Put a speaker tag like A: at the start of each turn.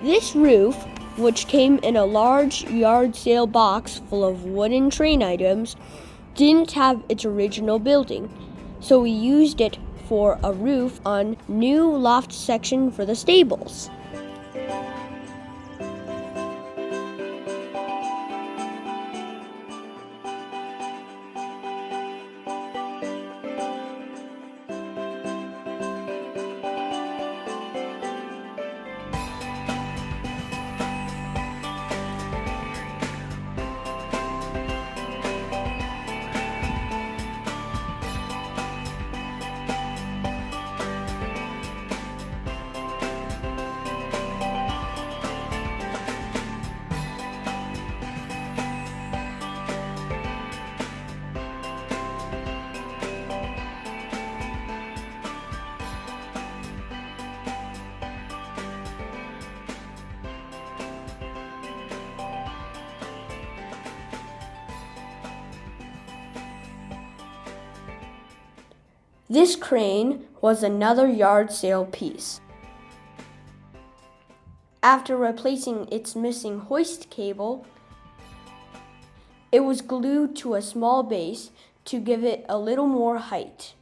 A: This roof, which came in a large yard sale box full of wooden train items, didn't have its original building, so we used it for a roof on new loft section for the stables. This crane was another yard sale piece. After replacing its missing hoist cable, it was glued to a small base to give it a little more height.